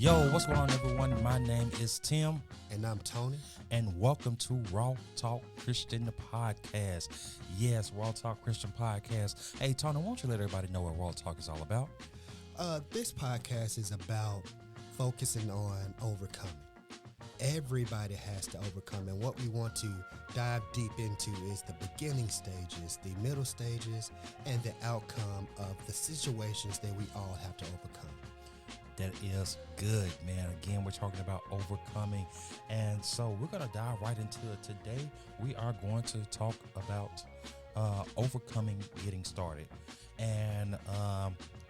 Yo, what's going on, everyone? My name is Tim. And I'm Tony. And welcome to RawTalk Christian Podcast. Yes, RawTalk Christian Podcast. Hey, Tony, why don't you let everybody know what RawTalk is all about? This podcast is about focusing on overcoming. Everybody has to overcome, and what we want to dive deep into is the beginning stages, the middle stages, and the outcome of the situations that we all have to overcome. That is good, man. Again, we're talking about overcoming. And so we're going to dive right into it today. We are going to talk about overcoming getting started. And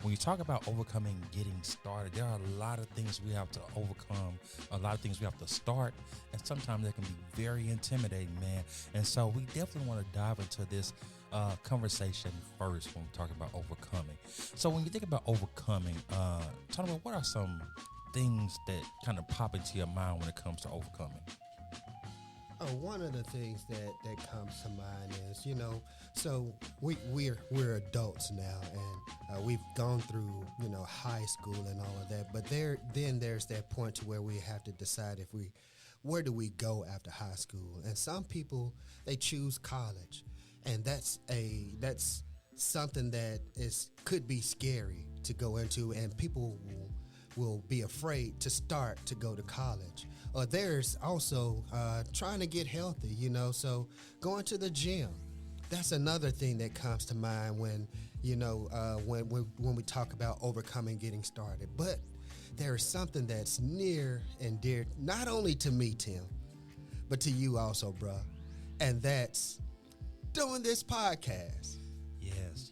when you talk about overcoming getting started, there are a lot of things we have to overcome, a lot of things we have to start, and sometimes they can be very intimidating, man. And so we definitely want to dive into this conversation first when we're talking about overcoming. So when you think about overcoming, tell me, what are some things that kind of pop into your mind when it comes to overcoming? One of the things that comes to mind is, so we're adults now, and we've gone through, high school and all of that. But there's that point to where we have to decide where do we go after high school? And some people, they choose college, and that's something that could be scary to go into, and people will be afraid to start to go to college. Or there's also trying to get healthy, so going to the gym. That's another thing that comes to mind when we talk about overcoming getting started. But there is something that's near and dear, not only to me, Tim, but to you also, bruh. And that's doing this podcast. Yes.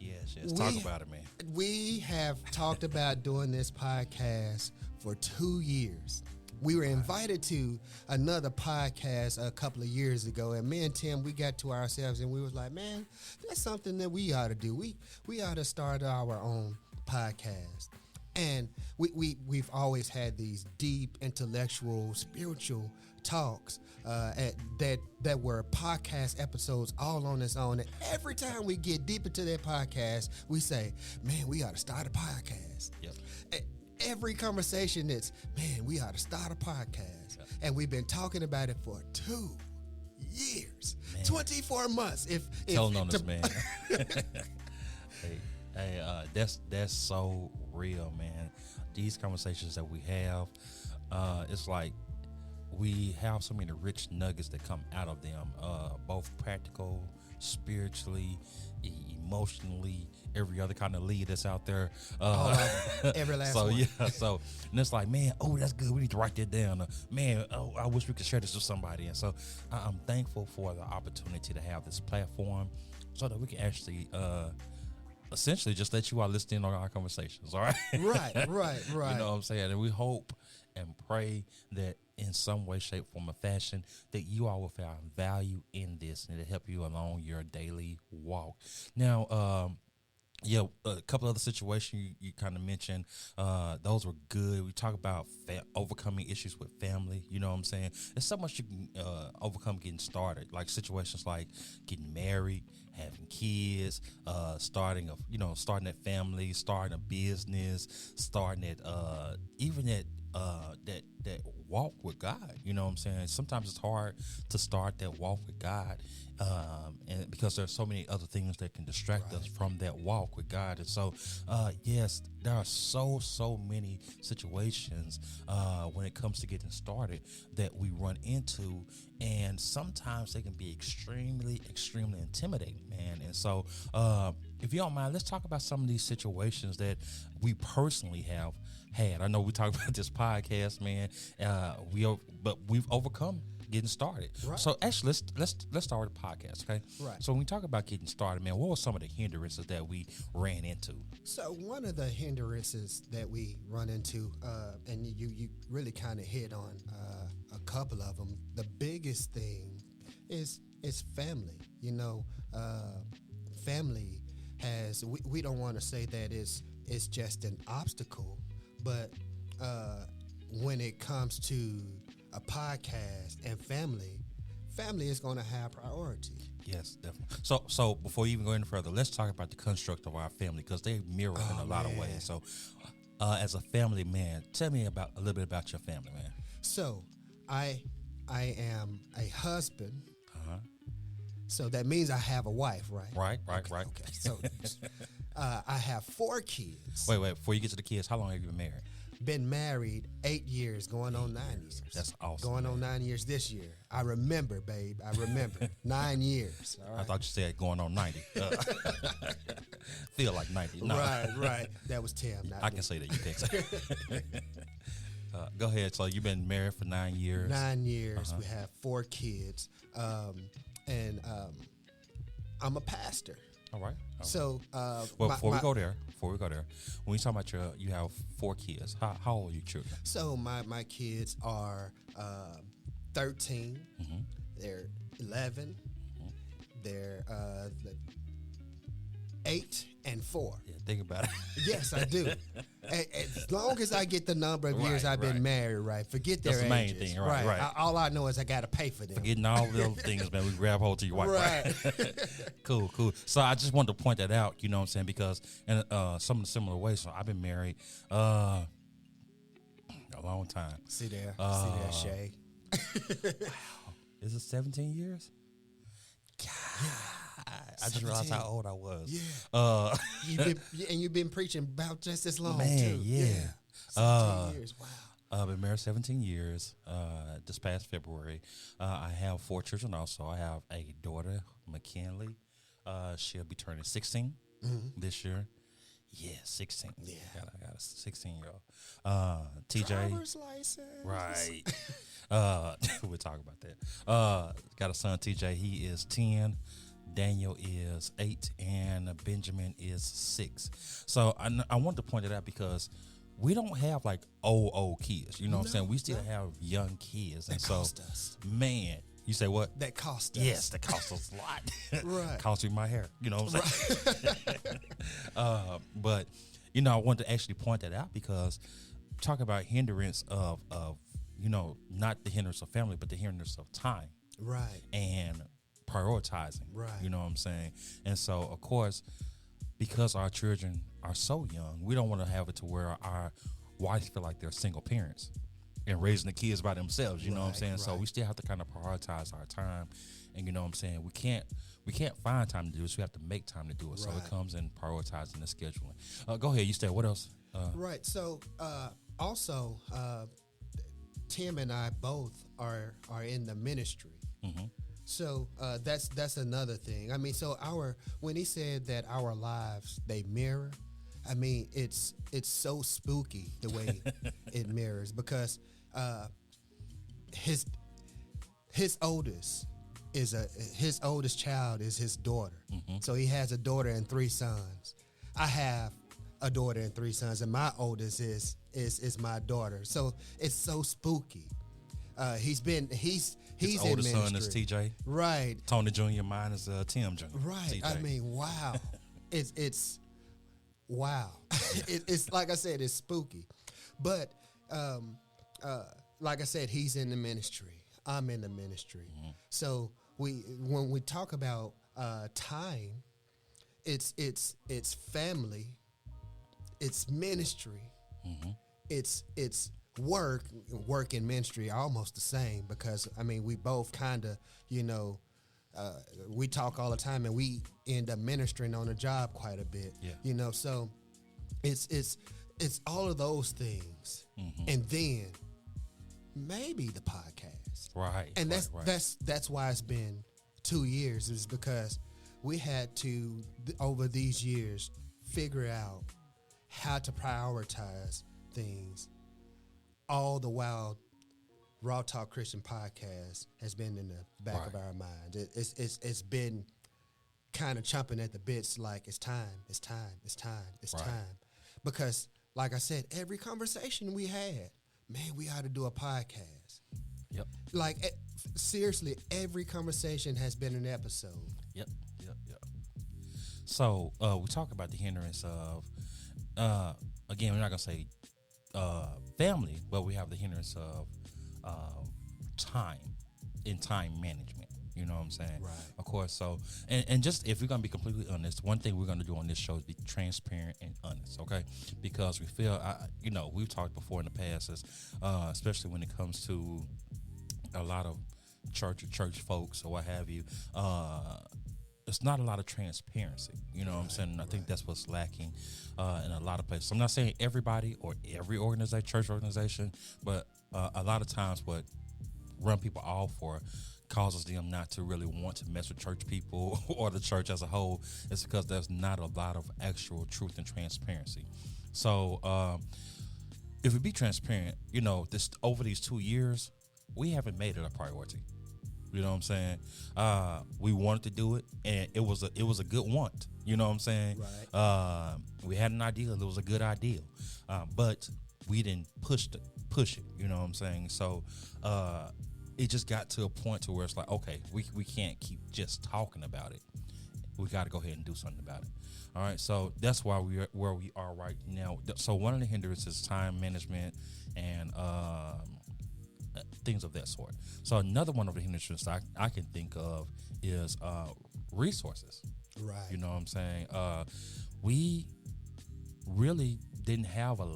Talk about it, man. We have talked about doing this podcast for 2 years. We were invited to another podcast a couple of years ago, and me and Tim, we got to ourselves and we was like, man, that's something that we ought to do. We ought to start our own podcast. And we've always had these deep, intellectual, spiritual talks that were podcast episodes all on its own. And every time we get deep into that podcast, we say, man, we ought to start a podcast. Yep. Every conversation is, man, we ought to start a podcast. Yep. And we've been talking about it for 2 years, man. 24 months. Telling on us, man. Hey, that's so real, man. These conversations that we have, it's like we have so many rich nuggets that come out of them, both practical, spiritually, emotionally, every other kind of lead that's out there. Every last so, one. Yeah, so, and it's like, man, that's good. We need to write that down. Man, I wish we could share this with somebody. And so I'm thankful for the opportunity to have this platform so that we can actually essentially just let you all listen in on our conversations, all right? Right. You know what I'm saying? And we hope and pray that in some way, shape, form, or fashion, that you all will find value in this and it'll help you along your daily walk. Now, a couple other situations you kind of mentioned, those were good. We talk about overcoming issues with family, you know what I'm saying? There's so much you can overcome getting started, like situations like getting married, having kids, starting a family, starting a business, starting that walk with God. You know what I'm saying? Sometimes it's hard to start that walk with God, and because there's so many other things that can distract us from that walk with God. And so, yes, there are so many situations when it comes to getting started that we run into, and sometimes they can be extremely intimidating, man. And so, if you don't mind, let's talk about some of these situations that we personally have had. I know we talk about this podcast, man. But we've overcome getting started. Right. So actually, let's start with the podcast, okay? Right. So when we talk about getting started, man, what were some of the hindrances that we ran into? So one of the hindrances that we run into, and you really kind of hit on a couple of them. The biggest thing is family. Family has. We don't want to say that it's just an obstacle, but when it comes to a podcast and family is going to have priority. Yes, definitely. So before you even go any further, let's talk about the construct of our family, because they mirror in a lot of ways. So as a family man, tell me about a little bit about your family, man. So, I am a husband. Uh-huh. So that means I have a wife, right? Right. Okay. So, I have 4 kids. Wait. Before you get to the kids, how long have you been married? Been married 8 years, going on 9 years. That's awesome. Going on 9 years this year. I remember, babe. I remember 9 years. All right. I thought you said going on 90. Feel like 90. No. Right. That was Tim. Not I me. can say that. You can't say. Go ahead. So you've been married for 9 years. 9 years. We have 4 kids, and I'm a pastor. All right. So, well, before we go there, when you talk about you have 4 kids. How old are your children? So my kids are 13. Mm-hmm. They're 11. Mm-hmm. They're 8 and 4. Yeah, think about it. Yes, I do. As long as I get the number of years I've been married, right? Forget their That's the main ages. thing, right. All I know is I got to pay for them. Forgetting all the other things, man. We grab hold to your wife, Right. Cool. So I just wanted to point that out, you know what I'm saying? Because in some of the similar ways, so I've been married a long time. See there, Shay. Wow. Is it 17 years? God, I just realized how old I was. Yeah. You've been preaching about just as long, man, too. yeah. 17 years. Wow. I've been married 17 years. This past February, I have 4 children. Also, I have a daughter, McKinley. She'll be turning 16 this year. Yeah, 16. Yeah, I got a 16-year-old. TJ. Driver's license. Right. We'll talk about that. Got a son, TJ. He is 10. Daniel is 8, and Benjamin is 6. So I want to point it out because we don't have like old kids. You know what I'm saying? We still have young kids. And that cost us. Man, you say what? That cost us. Yes, that cost us a lot. Right. Cost me my hair. You know what I'm saying? But, I wanted to actually point that out because talk about hindrance of not the hindrance of family, but the hindrance of time. Right. And prioritizing. Right. You know what I'm saying? And so, of course, because our children are so young, we don't want to have it to where our wives feel like they're single parents and raising the kids by themselves. You know what I'm saying? Right. So we still have to kind of prioritize our time. And you know what I'm saying? We can't find time to do this. We have to make time to do it. Right. So it comes in prioritizing and scheduling. Go ahead. You said what else? Right. So also, Tim and I both are in the ministry. Mm-hmm. So that's another thing. I mean, so when he said that our lives, they mirror, I mean, it's so spooky the way it mirrors because his oldest child is his daughter. Mm-hmm. So he has a daughter and 3 sons. I have a daughter and 3 sons, and my oldest is my daughter. So it's so spooky. He's His in oldest ministry. son is TJ. Right. Tony Jr. Mine is Tim Jr. Right. TJ. I mean, wow. It's wow. It's like I said, it's spooky. But like I said, he's in the ministry. I'm in the ministry. Mm-hmm. So when we talk about time, it's family, it's ministry, mm-hmm. it's work and ministry are almost the same because I mean we both kind of we talk all the time and we end up ministering on the job quite a bit. Yeah. So it's all of those things, mm-hmm. and then maybe the podcast, right? And right. that's why it's been 2 years, is because we had to over these years figure out how to prioritize things. All the while, RawTalk Christian Podcast has been in the back of our mind. It's been kind of chomping at the bits, like it's time. Because, like I said, every conversation we had, man, we ought to do a podcast. Yep. Like seriously, every conversation has been an episode. Yep. So we talk about the hindrance of, again, we're not gonna say family, but we have the hindrance of time in time management. You know what I'm saying? Right. Of course. So, and just if we're going to be completely honest, one thing we're going to do on this show is be transparent and honest, okay? Because we feel, we've talked before in the past, is, especially when it comes to a lot of church folks or what have you, it's not a lot of transparency. You know what I'm saying? And I think that's what's lacking in a lot of places. I'm not saying everybody or every church organization, but a lot of times what run people off for causes them not to really want to mess with church people or the church as a whole is because there's not a lot of actual truth and transparency. So if we be transparent, this over these 2 years, we haven't made it a priority. You know what I'm saying? We wanted to do it, and it was a good want. You know what I'm saying? Right. We had an idea. It was a good idea, but we didn't push it. You know what I'm saying? So it just got to a point to where it's like, okay, we can't keep just talking about it. We got to go ahead and do something about it. All right. So that's why we are where we are right now. So one of the hindrances is time management and things of that sort. So another one of the hindrances I can think of is resources. Right. You know what I'm saying? We really didn't have I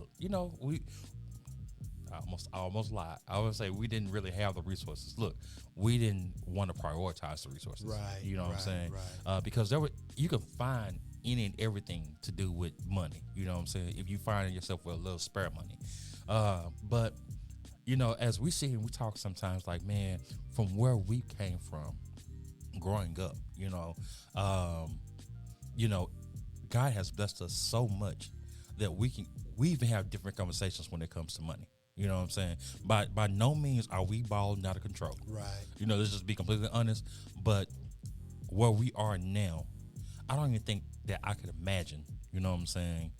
almost lied. I would say we didn't really have the resources. Look, we didn't want to prioritize the resources. Right. You know what I'm saying? Right. Because you can find any and everything to do with money. You know what I'm saying? If you find yourself with a little spare money. But as we see and we talk sometimes, like, man, from where we came from growing up, God has blessed us so much that we even have different conversations when it comes to money. You know what I'm saying? By no means are we balling out of control. Right. Let's just be completely honest. But where we are now, I don't even think that I could imagine, you know what I'm saying,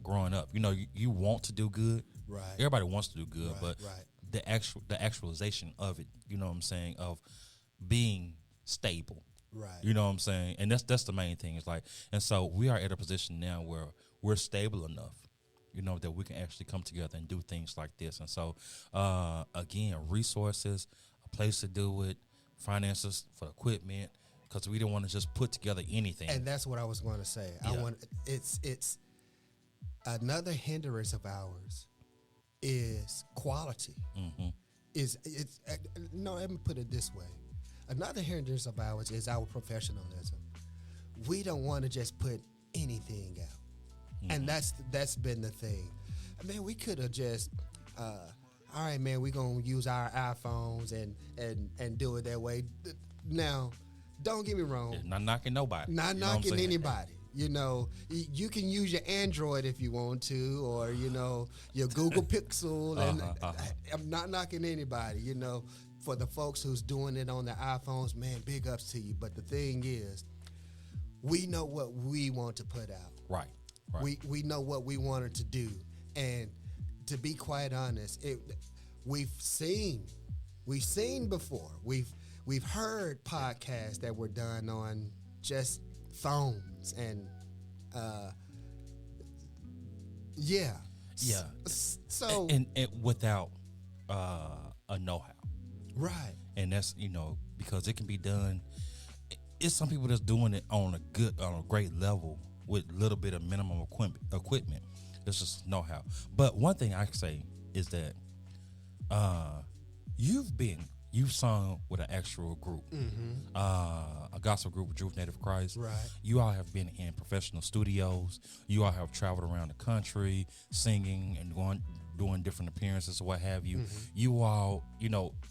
growing up. You want to do good. Right. Everybody wants to do good, Right, but right. the actualization of it, you know what I'm saying, of being stable. Right. You know what I'm saying? And that's the main thing. It's like, and so we are at a position now where we're stable enough, that we can actually come together and do things like this. And so, again, resources, a place to do it, finances for equipment, because we don't want to just put together anything. And that's what I was going to say. Yeah. It's another hindrance of ours is quality. Mm-hmm. Let me put it this way. Another hindrance of ours is our professionalism. We don't want to just put anything out. Mm-hmm. And that's been the thing. Man, we could have just, all right, man, we're going to use our iPhones and do it that way. Now, don't get me wrong. It's not knocking nobody. Not knocking anybody. You can use your Android if you want to, or, your Google Pixel. And I'm not knocking anybody, For the folks who's doing it on their iPhones, man, big ups to you. But the thing is, we know what we want to put out. Right. We know what we wanted to do. And to be quite honest, we've seen before. We've heard podcasts that were done on just phones and So and without a know-how. Right. And that's, because it can be done. It's some people that's doing it on a great level with a little bit of minimum equipment. It's just know-how. But one thing I can say is that you've sung with an actual group, a gospel group with Truth Native Christ. Right. You all have been in professional studios. You all have traveled around the country singing and doing different appearances or what have you. Mm-hmm. You all,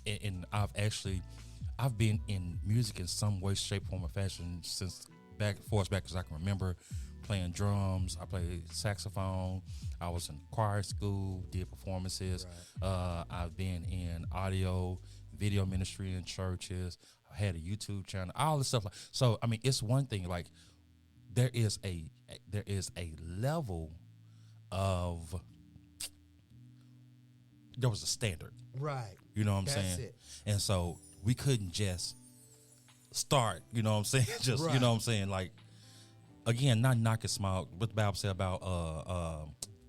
and I've been in music in some way, shape, form, or fashion since back as I can remember. Playing drums, I played saxophone. I was in choir school, did performances. Right. I've been in audio, video ministry in churches. I had a YouTube channel, all this stuff. So, I mean, it's one thing. Like, there is a level of, there was a standard. Right. You know what I'm That's saying? it. And so we couldn't just start. You know what I'm saying? Just right. Like. Again, not knocking small. What the Bible said about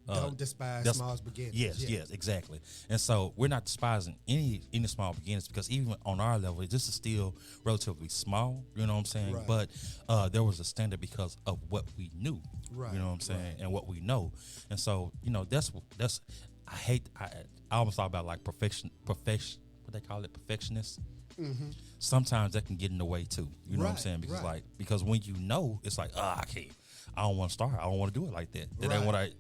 don't despise small beginnings. Yes, exactly. And so we're not despising any small beginnings, because even on our level, this is still relatively small. You know what I'm saying? Right. But there was a standard because of what we knew. Right. You know what I'm saying? Right. And what we know. And so that's I almost thought about like what they call it, perfectionists. Mm-hmm. Sometimes that can get in the way too. You know what I'm Right, saying? Because right. because when you know, it's like, I can't. I don't want to start. I don't want to do it like that. That ain't what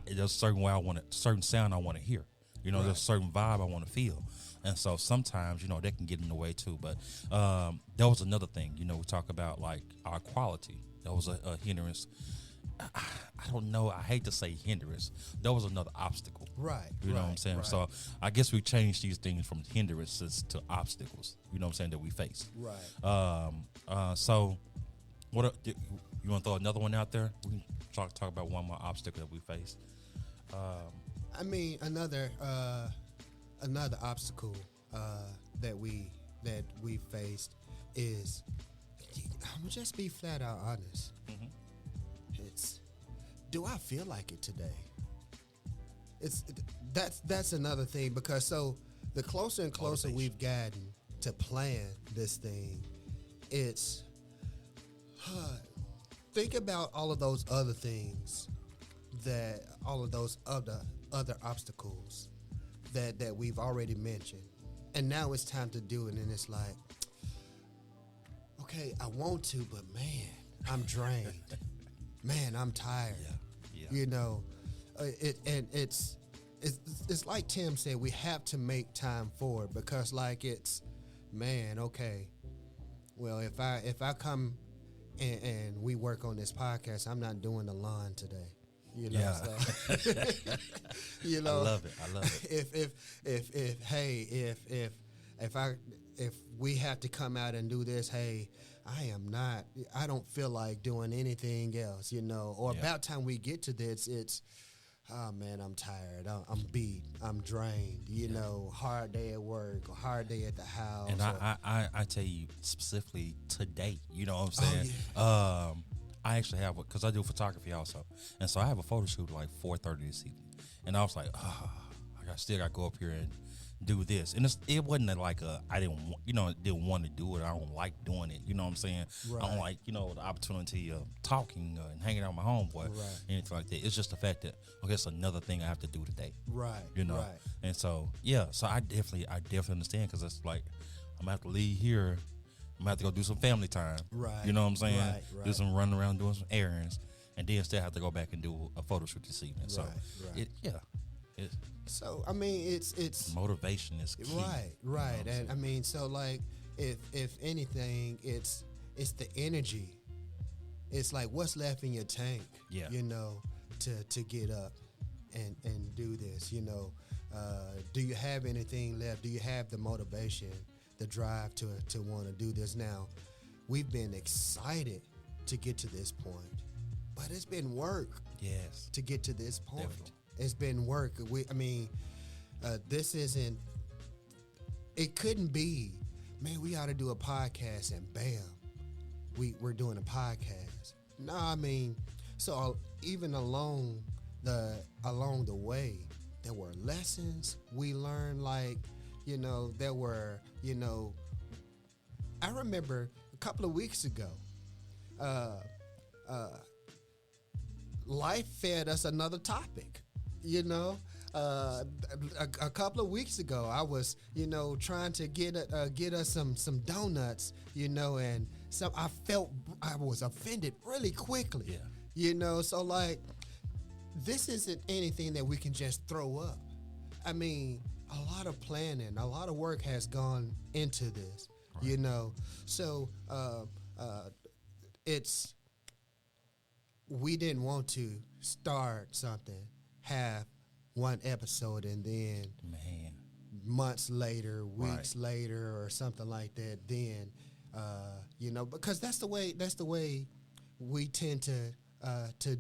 there's a certain way I want it, certain sound I want to hear. You know, there's a certain vibe I want to feel. And so sometimes, that can get in the way too. But there was another thing, we talk about like our quality. That was a hindrance. I don't know. I hate to say hindrance. That was another obstacle. Right. You know what I'm saying? Right. So I guess we changed these things from hindrances to obstacles, you know what I'm saying, that we face. Right. So you want to throw another one out there? We can talk about one more obstacle that we faced. I mean, another obstacle that we faced is, I'm gonna just be flat out honest. Mm-hmm. It's, do I feel like it today? That's another thing, because so the closer and closer we've gotten to plan this thing, it's think about all of those other things, all of those other obstacles that we've already mentioned, and now it's time to do it, and it's like, okay, I want to, but man, I'm drained. Man, I'm tired. Yeah. It's like Tim said, we have to make time for it, because like it's, man, okay, well, if I come and we work on this podcast, I'm not doing the lawn today. So, I love it. If we have to come out and do this, hey, I don't feel like doing anything else, or about time we get to this, it's, oh man, I'm tired. I'm beat. I'm drained, hard day at work or hard day at the house. And I tell you specifically today, you know what I'm saying? Oh, yeah. I actually have, because I do photography also. And so I have a photo shoot like 4:30 this evening. And I was like, I still got to go up here and do this. And it wasn't like I didn't want to do it. I don't like doing it. You know what I'm saying? Right. I don't like, the opportunity of talking and hanging out with my homeboy, anything like that. It's just the fact that, okay, it's another thing I have to do today. Right. Right. And so, so I definitely understand, because it's like, I'm going to have to leave here. I'm going to have to go do some family time. Right. You know what I'm saying? Right. Do some running around doing some errands, and then still have to go back and do a photo shoot this evening. So, so I mean, it's motivation is key. Right. And I mean, so like, if anything, it's the energy. It's like, what's left in your tank? Yeah. To get up and do this. Do you have anything left? Do you have the motivation, the drive to want to do this? Now, we've been excited to get to this point, but it's been work. Yes. To get to this point. Definitely. It's been work. This isn't, it couldn't be, man, we ought to do a podcast and bam, we're doing a podcast. No, I mean, so even along the way, there were lessons we learned, like, there were, I remember a couple of weeks ago, life fed us another topic. A couple of weeks ago, I was, trying to get us some donuts, and I felt I was offended really quickly. Yeah. So like, this isn't anything that we can just throw up. I mean, a lot of planning, a lot of work has gone into this, right. So we didn't want to start something, have one episode, and then months later, weeks later, or something like that, then because that's the way we tend to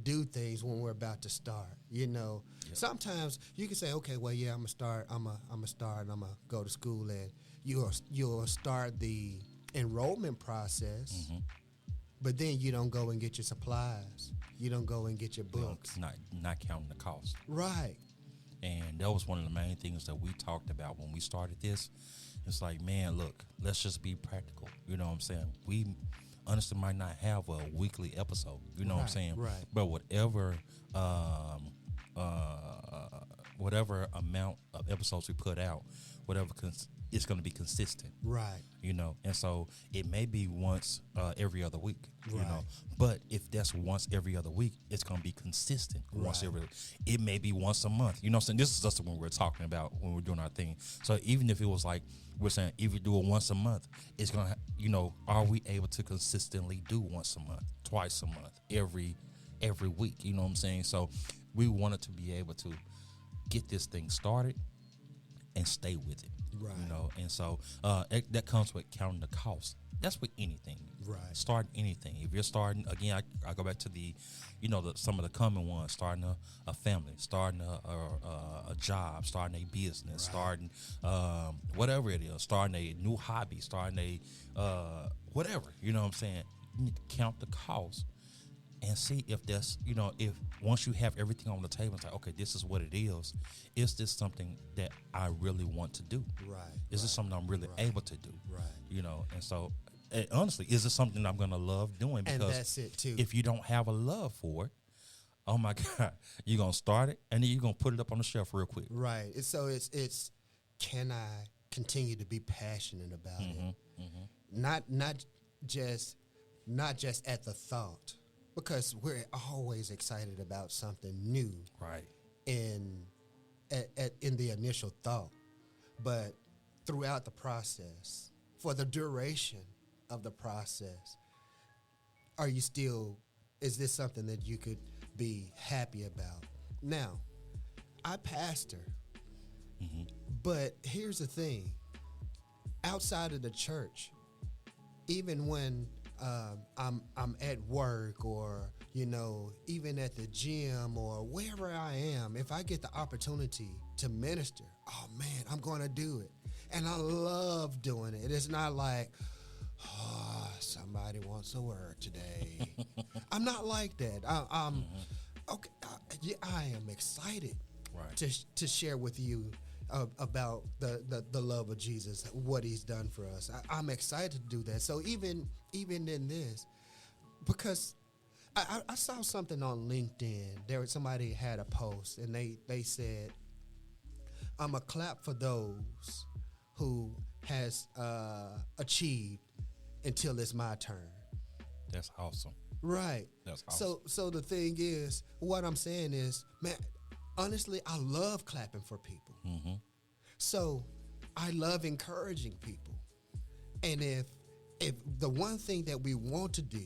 do things when we're about to start. Yep. Sometimes you can say, okay, well, yeah, I'm gonna start, and I'm gonna go to school, and you'll start the enrollment process. Mm-hmm. but then you don't go and get your supplies. You don't go and get your books. Not counting the cost. Right. And that was one of the main things that we talked about when we started this. It's like, man, look, let's just be practical. You know what I'm saying? We honestly might not have a weekly episode. You know what I'm saying? Right. But whatever amount of episodes we put out, it's going to be consistent. Right. You know, and so it may be once every other week, you Right. know, but if that's once every other week, it's going to be consistent once Right. it may be once a month, you know what I'm saying? This is just when we're talking about when we're doing our thing. So even if it was like, we're saying, if you do it once a month, it's going to, you know, are we able to consistently do once a month, twice a month, every week, you know what I'm saying? So we wanted to be able to get this thing started and stay with it. Right. You know, and so that comes with counting the cost. That's with anything. Right. Starting anything. If you're starting, again, I go back to the, you know, some of the common ones, starting a family, starting a job, starting a business, Right. starting whatever it is, starting a new hobby, starting a whatever, you know what I'm saying? You need to count the cost and see if that's, you know, if once you have everything on the table, it's like, okay, this is what it is this something that I really want to do? Right. Is this something I'm really able to do? Right. You know, and so honestly, is it something I'm going to love doing? Because And that's it too. if you don't have a love for it, oh my God, you're going to start it and then you're going to put it up on the shelf real quick. Right. So it's can I continue to be passionate about it? Mm-hmm. Not just at the thought, because we're always excited about something new Right. in the initial thought, but throughout the process, for the duration of the process, is this something that you could be happy about? Now, I pastor, Mm-hmm. but here's the thing. Outside of the church, even when I'm at work, or, you know, even at the gym or wherever I am, if I get the opportunity to minister, oh man, I'm going to do it. And I love doing it. It's not like, oh, somebody wants a word today. I'm not like that. I'm okay. I am excited Right. to share with you about the love of Jesus, what he's done for us. I'm excited to do that. So even in this, because I saw something on LinkedIn. Somebody had a post, and they said, I'm a clap for those who has achieved until it's my turn. That's awesome. Right. That's awesome. So the thing is, what I'm saying is, man, honestly, I love clapping for people. Mm-hmm. So I love encouraging people. And if the one thing that we want to do,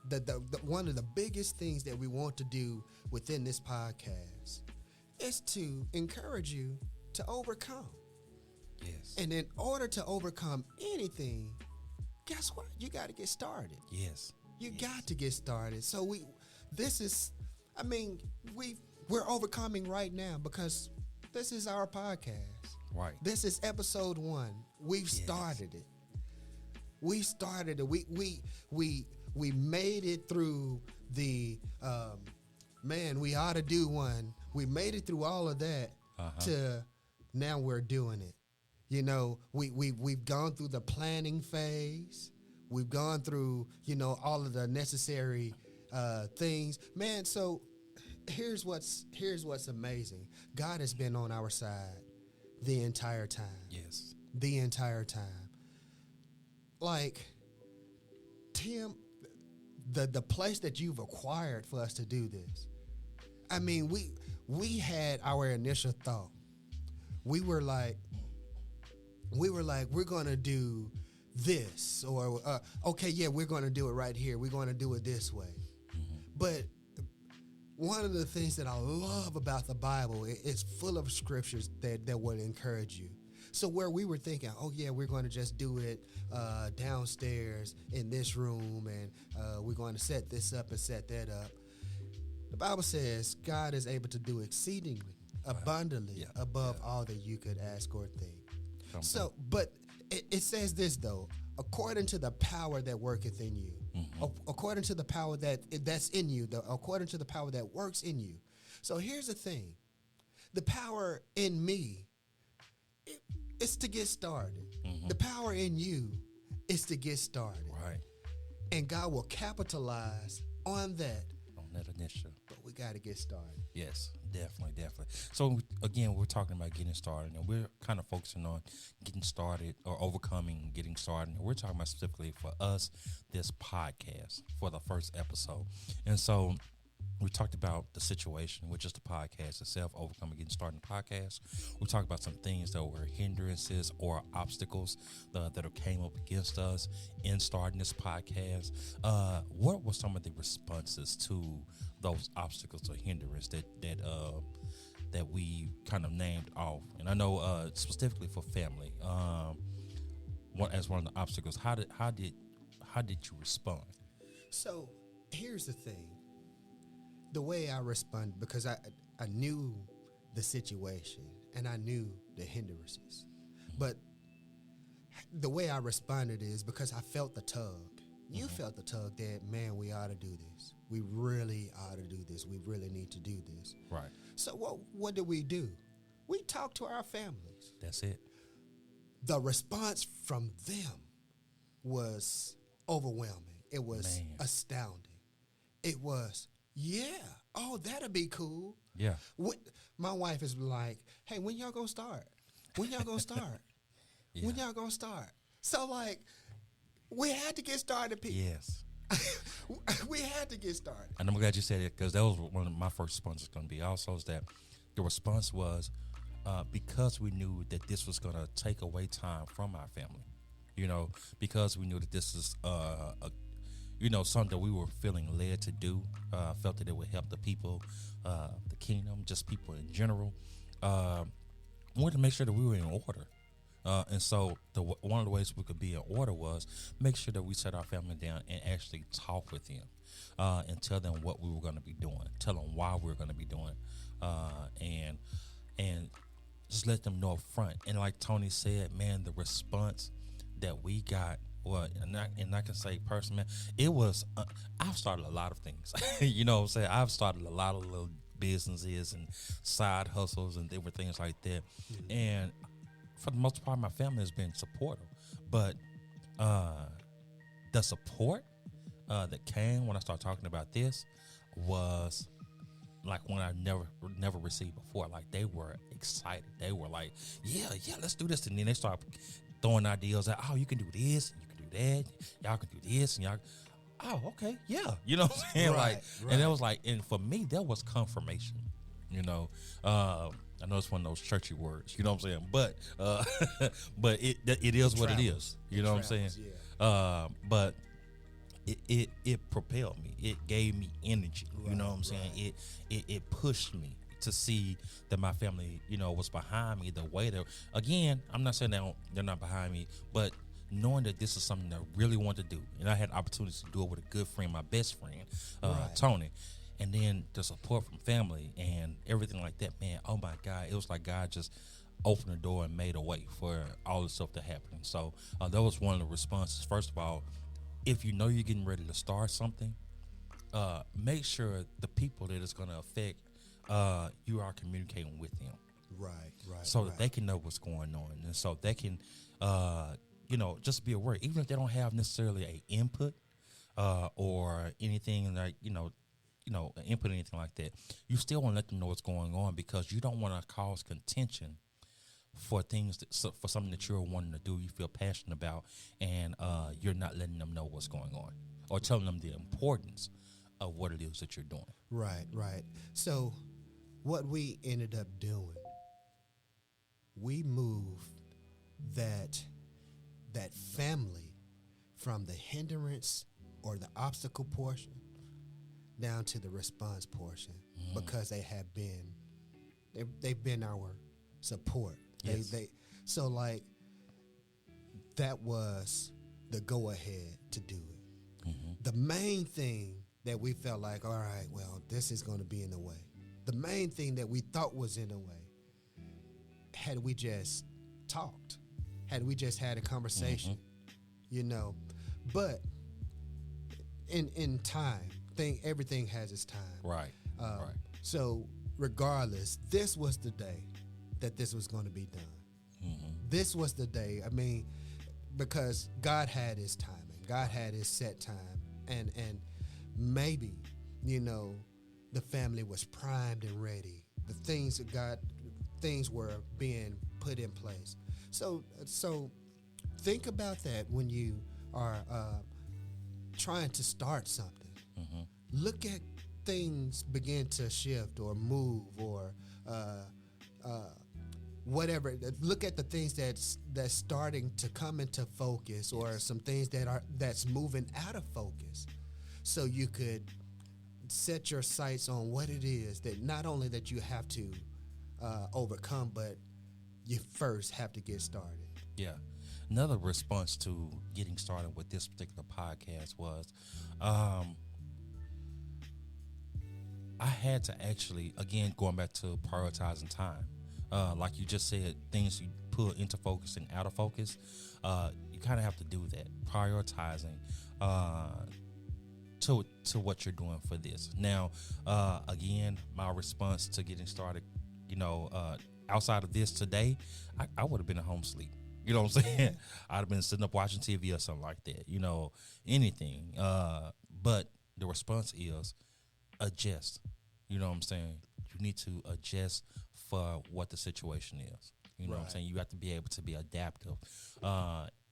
the one of the biggest things that we want to do within this podcast is to encourage you to overcome. Yes. And in order to overcome anything, guess what? You got to get started. Yes. You got to get started. So we're overcoming right now because this is our podcast. Right. This is episode 1. We've started it. We started it. We made it through the we ought to do one. We made it through all of that to now we're doing it. You know, we've gone through the planning phase. We've gone through, you know, all of the necessary things. Man, so here's what's amazing. God has been on our side the entire time. Yes. The entire time. Like, Tim, the place that you've acquired for us to do this. I mean, we had our initial thought. We were like, we're going to do this, or okay, yeah, we're going to do it right here. We're going to do it this way. Mm-hmm. But one of the things that I love about the Bible, it's full of scriptures that would encourage you. So where we were thinking, oh yeah, we're going to just do it downstairs in this room, and we're going to set this up and set that up. The Bible says God is able to do exceedingly, abundantly, above all that you could ask or think. So, but it says this though, according to the power that worketh in you. Mm-hmm. according to the power that's in you, according to the power that works in you. So here's the thing. The power in me, it's to get started. The power in you is to get started. Right. And God will capitalize on that initiative. But we got to get started. Yes, definitely. So again, we're talking about getting started, and we're kind of focusing on getting started or overcoming getting started. And we're talking about specifically for us, this podcast for the first episode. And so we talked about the situation, which is the podcast itself, overcoming getting started in the podcast. We talked about some things that were hindrances or obstacles that came up against us in starting this podcast. What were some of the responses to those obstacles or hindrances that we kind of named off? And I know specifically for family, as one of the obstacles, how did you respond? So here's the thing. The way I responded, because I knew the situation and I knew the hindrances. But the way I responded is because I felt the tug. You felt the tug that, man, we ought to do this. We really ought to do this. We really need to do this. Right. So what do? We talked to our families. That's it. The response from them was overwhelming. It was astounding. It was, yeah. Oh, that'll be cool. Yeah. My wife is like, hey, when y'all gonna start? When y'all gonna start? Yeah. When y'all gonna start? So, like, we had to get started, people. Yes. We had to get started. And I'm glad you said it, because that was one of my first responses going to be also, is that the response was because we knew that this was going to take away time from our family, because we knew that this is something that we were feeling led to do, felt that it would help the people, the kingdom, just people in general. We wanted to make sure that we were in order. And so one of the ways we could be in order was make sure that we set our family down and actually talk with them and tell them what we were going to be doing, tell them why we were going to be doing, and just let them know up front. And like Tony said, man, the response that we got, and I can say personally, man, it was, I've started a lot of things, you know what I'm saying? I've started a lot of little businesses and side hustles and different things like that. Mm-hmm. And for the most part, my family has been supportive, but the support that came when I started talking about this was like one I never received before. Like, they were excited. They were like, yeah, let's do this. And then they start throwing ideas out. Oh, you can do this, and you can do that. Y'all can do this, and y'all. Oh, okay, yeah. You know what I'm saying? Right. And it was like, and for me, that was confirmation. I know it's one of those churchy words, you know what I'm saying? But but it is what it is, you know what I'm saying? Yeah. But it propelled me. It gave me energy, you know what I'm saying? It pushed me to see that my family, was behind me. The way that, again, I'm not saying they're not behind me, but knowing that this is something that I really want to do, and I had opportunities to do it with a good friend, my best friend, Tony. And then the support from family and everything like that, man, oh my God, it was like God just opened the door and made a way for all the stuff to happen. So that was one of the responses. First of all, if you know you're getting ready to start something, make sure the people that it's going to affect, you are communicating with them. Right. So that they can know what's going on. And so they can, just be aware, even if they don't have necessarily an input or anything like, input, anything like that, you still want to let them know what's going on, because you don't want to cause contention for for something that you're wanting to do, you feel passionate about, and you're not letting them know what's going on or telling them the importance of what it is that you're doing. Right. So what we ended up doing, we moved that family from the hindrance or the obstacle portion down to the response portion, because they've been our support. Yes. So like, that was the go ahead to do it. Mm-hmm. The main thing that we felt like, all right, well, this is going to be in the way. The main thing that we thought was in the way, had we just talked, had we just had a conversation, but in time, everything has its time. Right. Right. So regardless, this was the day that this was going to be done. Mm-hmm. This was the day. I mean, because God had His timing. God had His set time, and maybe, you know, the family was primed and ready. The things were being put in place. So think about that when you are trying to start something. Mm-hmm. Look at things begin to shift or move or whatever. Look at the things that's starting to come into focus, or some things that's moving out of focus, so you could set your sights on what it is that not only that you have to overcome, but you first have to get started. Yeah. Another response to getting started with this particular podcast was I had to actually, again, going back to prioritizing time. Like you just said, things you put into focus and out of focus, you kind of have to do that, prioritizing to what you're doing for this. Now, again, my response to getting started, you know, outside of this today, I would have been at home sleep. You know what I'm saying? I'd have been sitting up watching TV or something like that, you know, anything. But the response is adjust. You know what I'm saying? You need to adjust for what the situation is. You know what I'm saying? You have to be able to be adaptive.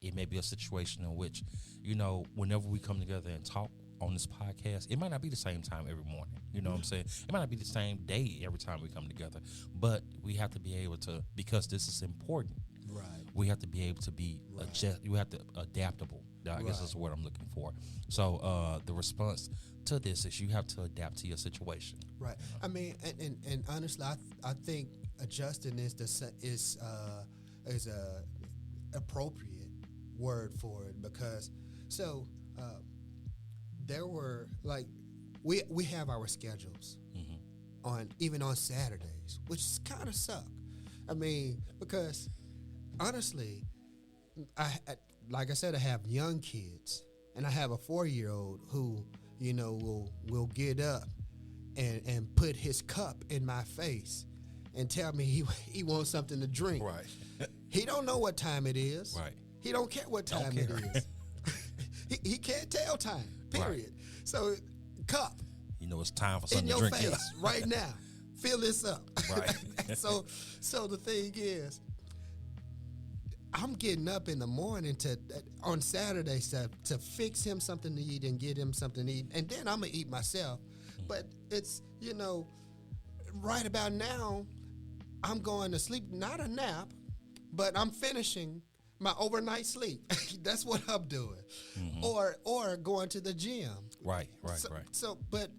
It may be a situation in which, you know, whenever we come together and talk on this podcast, it might not be the same time every morning. You know what I'm saying? It might not be the same day every time we come together. But we have to be able to, because this is important. Right. We have to be able to be adjust. You have to adaptable. I guess that's what I'm looking for. So the response to this is you have to adapt to your situation. Right. I mean, and honestly, I think adjusting is a appropriate word for it, because there were, like, we have our schedules even on Saturdays, which kind of suck. I mean, because honestly, like I said, I have young kids, and I have a 4-year-old who, you know, will get up and put his cup in my face and tell me he wants something to drink. Right. He don't know what time it is. Right. He don't care what time it is. he can't tell time, period. Right. So, cup. You know, it's time for something in to your drink. face right now. Fill this up. Right. So the thing is, I'm getting up in the morning on Saturdays to fix him something to eat and get him something to eat, and then I'm gonna eat myself. But it's, you know, right about now, I'm going to sleep, not a nap, but I'm finishing my overnight sleep. That's what I'm doing, or going to the gym. Right. So, but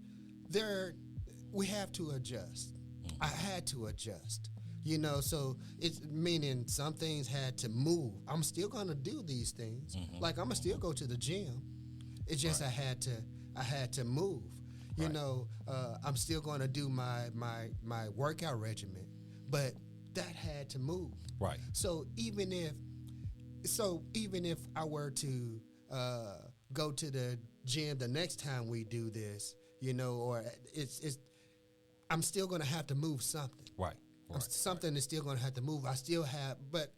we have to adjust. I had to adjust. You know, so it's meaning some things had to move. I'm still gonna do these things. Like, I'm gonna still go to the gym. It's just I had to move. You know, I'm still gonna do my workout regimen, but that had to move. Right. So even if I were to go to the gym the next time we do this, you know, or I'm still gonna have to move something. Right. Something is still going to have to move. I still have, but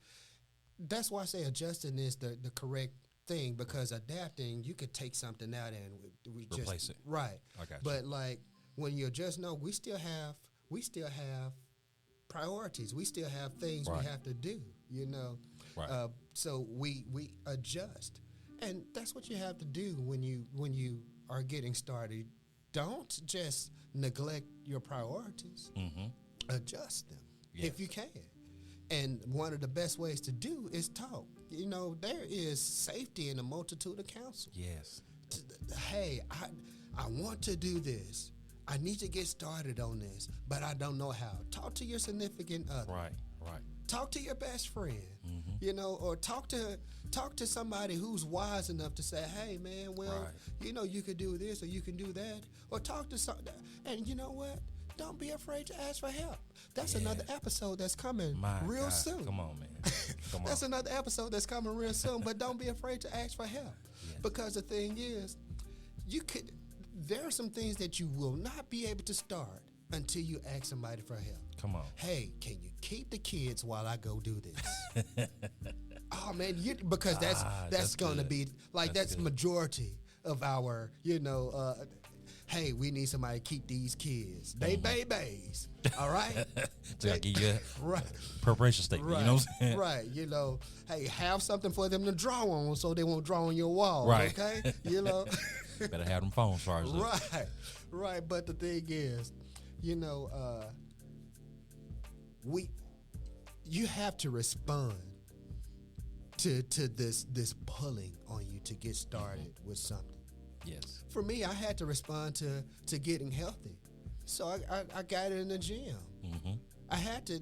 that's why I say adjusting is the correct thing, because adapting, you could take something out and we just replace it. Right. I got you. But like when you adjust, no, we still have priorities. We still have things we have to do. You know. Right. So we adjust, and that's what you have to do when you are getting started. Don't just neglect your priorities. Adjust them if you can. And one of the best ways to do is talk. You know, there is safety in a multitude of counsel. Yes. Hey, I want to do this. I need to get started on this, but I don't know how. Talk to your significant other. Right. Talk to your best friend. You know, or talk to somebody who's wise enough to say, hey, man, you know, you could do this or you can do that. Or talk to somebody. And you know what? Don't be afraid to ask for help. That's another episode that's coming real soon. Come on, man. Come on. That's another episode that's coming real soon, but don't be afraid to ask for help. Because the thing is, you could. There are some things that you will not be able to start until you ask somebody for help. Come on. Hey, can you keep the kids while I go do this? Oh man, because that's gonna good. be like that's good. majority of our hey, we need somebody to keep these kids. They babies. All right. So I give you a Right. preparation statement. Right. You know what I'm saying? Right. Hey, have something for them to draw on so they won't draw on your wall. Right. Okay. Better have them phones charged up. Right. Right. But the thing is, you have to respond to this pulling on you to get started with something. Yes. For me, I had to respond to getting healthy, so I got in the gym. Mm-hmm. I had to.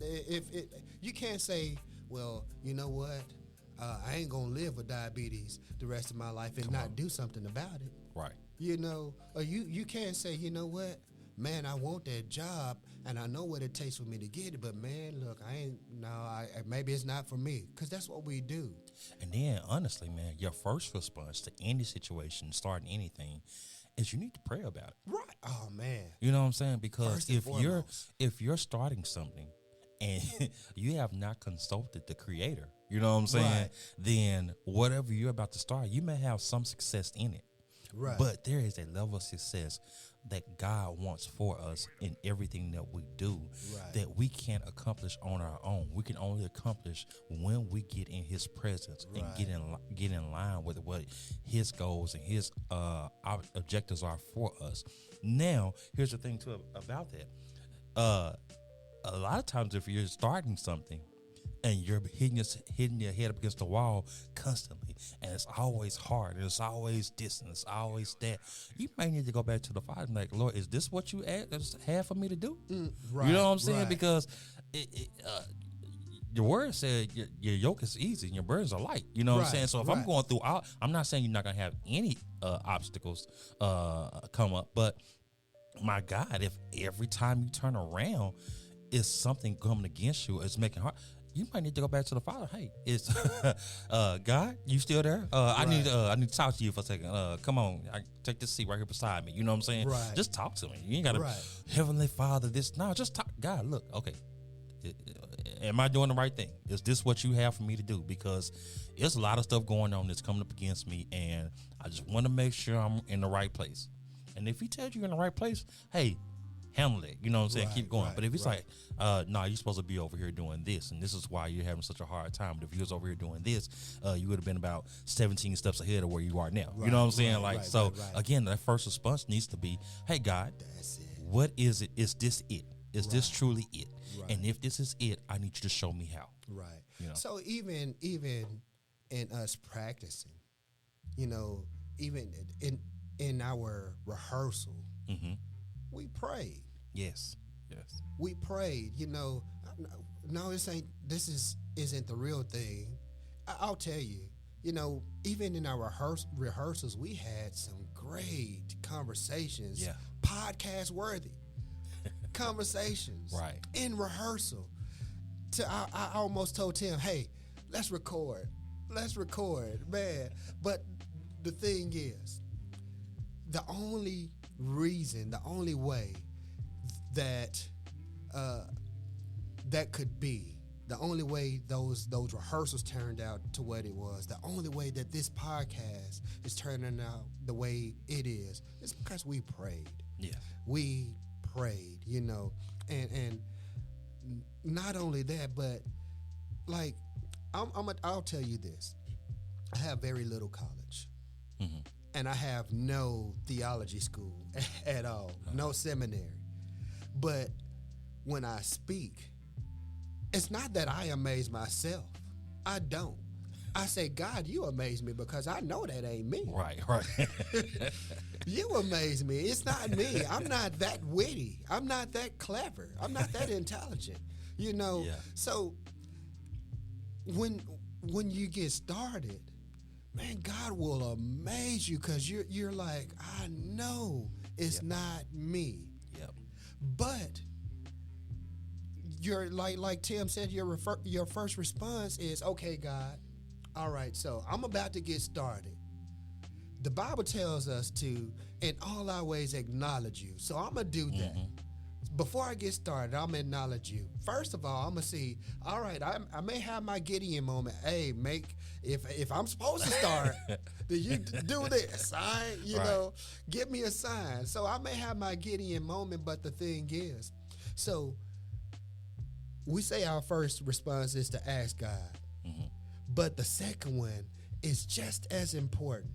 You can't say, well, you know what, I ain't gonna live with diabetes the rest of my life and not do something about it. Right. Or you can't say, you know what, man, I want that job and I know what it takes for me to get it, but man, look, maybe it's not for me, because that's what we do. And then, honestly, man, your first response to any situation, starting anything, is you need to pray about it. Right. Oh man. You know what I'm saying? Because First if you're starting something and you have not consulted the creator, you know what I'm saying? Right. Then whatever you're about to start, you may have some success in it. Right. But there is a level of success that God wants for us in everything that we do, Right. that we can't accomplish on our own. We can only accomplish when we get in His presence and get in line with what His goals and His objectives are for us. Now, here's the thing too about that. A lot of times, if you're starting something and you're hitting your head up against the wall constantly, and it's always hard, and it's always this, and it's always that, you may need to go back to the Father and be like, Lord, is this what you have for me to do? Right, You know what I'm saying? right. Because your word said your yoke is easy and your burdens are light. You know what I'm Right, saying? So if I'm right. going through, I'm not saying you're not going to have any obstacles come up, but my God, if every time you turn around, it's something coming against you, it's making hard, you might need to go back to the Father. Hey, it's God, you still there? I need to talk to you for a second. Come on, I take this seat right here beside me. You know what I'm saying? Right. Just talk to me. You ain't gotta, Right. Heavenly Father, just talk. God, look, okay. Am I doing the right thing? Is this what you have for me to do? Because there's a lot of stuff going on that's coming up against me, and I just want to make sure I'm in the right place. And if He tells you you're in the right place, hey, handle it. You know what I'm saying? Right, Keep going. right, But if it's right. like, no, you're supposed to be over here doing this, and this is why you're having such a hard time. But if you was over here doing this, you would have been about 17 steps ahead of where you are now. You know what I'm saying? right. Again, that first response needs to be, hey, God, That's it. what is it? Is this it? Is this truly it? Right. And if this is it, I need you to show me how. Right. You know. So even in us practicing, even in our rehearsal, Mm-hmm. we prayed. Yes. We prayed. No, this isn't the real thing. I'll tell you. Even in our rehearsals, we had some great conversations. Yeah. Podcast worthy conversations. Right. In rehearsal. I almost told Tim, hey, let's record, man. But the thing is, the only way that that could be, the only way those rehearsals turned out to what it was, the only way that this podcast is turning out the way it is because we prayed. Yeah. We prayed, and not only that, but like I'll tell you this: I have very little college, Mm-hmm. and I have no theology school at all, no seminary. But when I speak, it's not that I amaze myself. I don't. I say, God, you amaze me because I know that ain't me. Right. You amaze me. It's not me. I'm not that witty. I'm not that clever. I'm not that intelligent. Yeah. So when you get started, man, God will amaze you because you're like, I know it's not me. Yep. But you're like Tim said, your first response is, okay, God, all right, so I'm about to get started. the Bible tells us to, in all our ways, acknowledge you. So I'm going to do that. Before I get started, I'm going to acknowledge you. First of all, I'm going to see, all right, I may have my Gideon moment. Hey, if I'm supposed to start, then you do this. All right? You know, give me a sign. So I may have my Gideon moment, but the thing is, so we say our first response is to ask God. But the second one is just as important,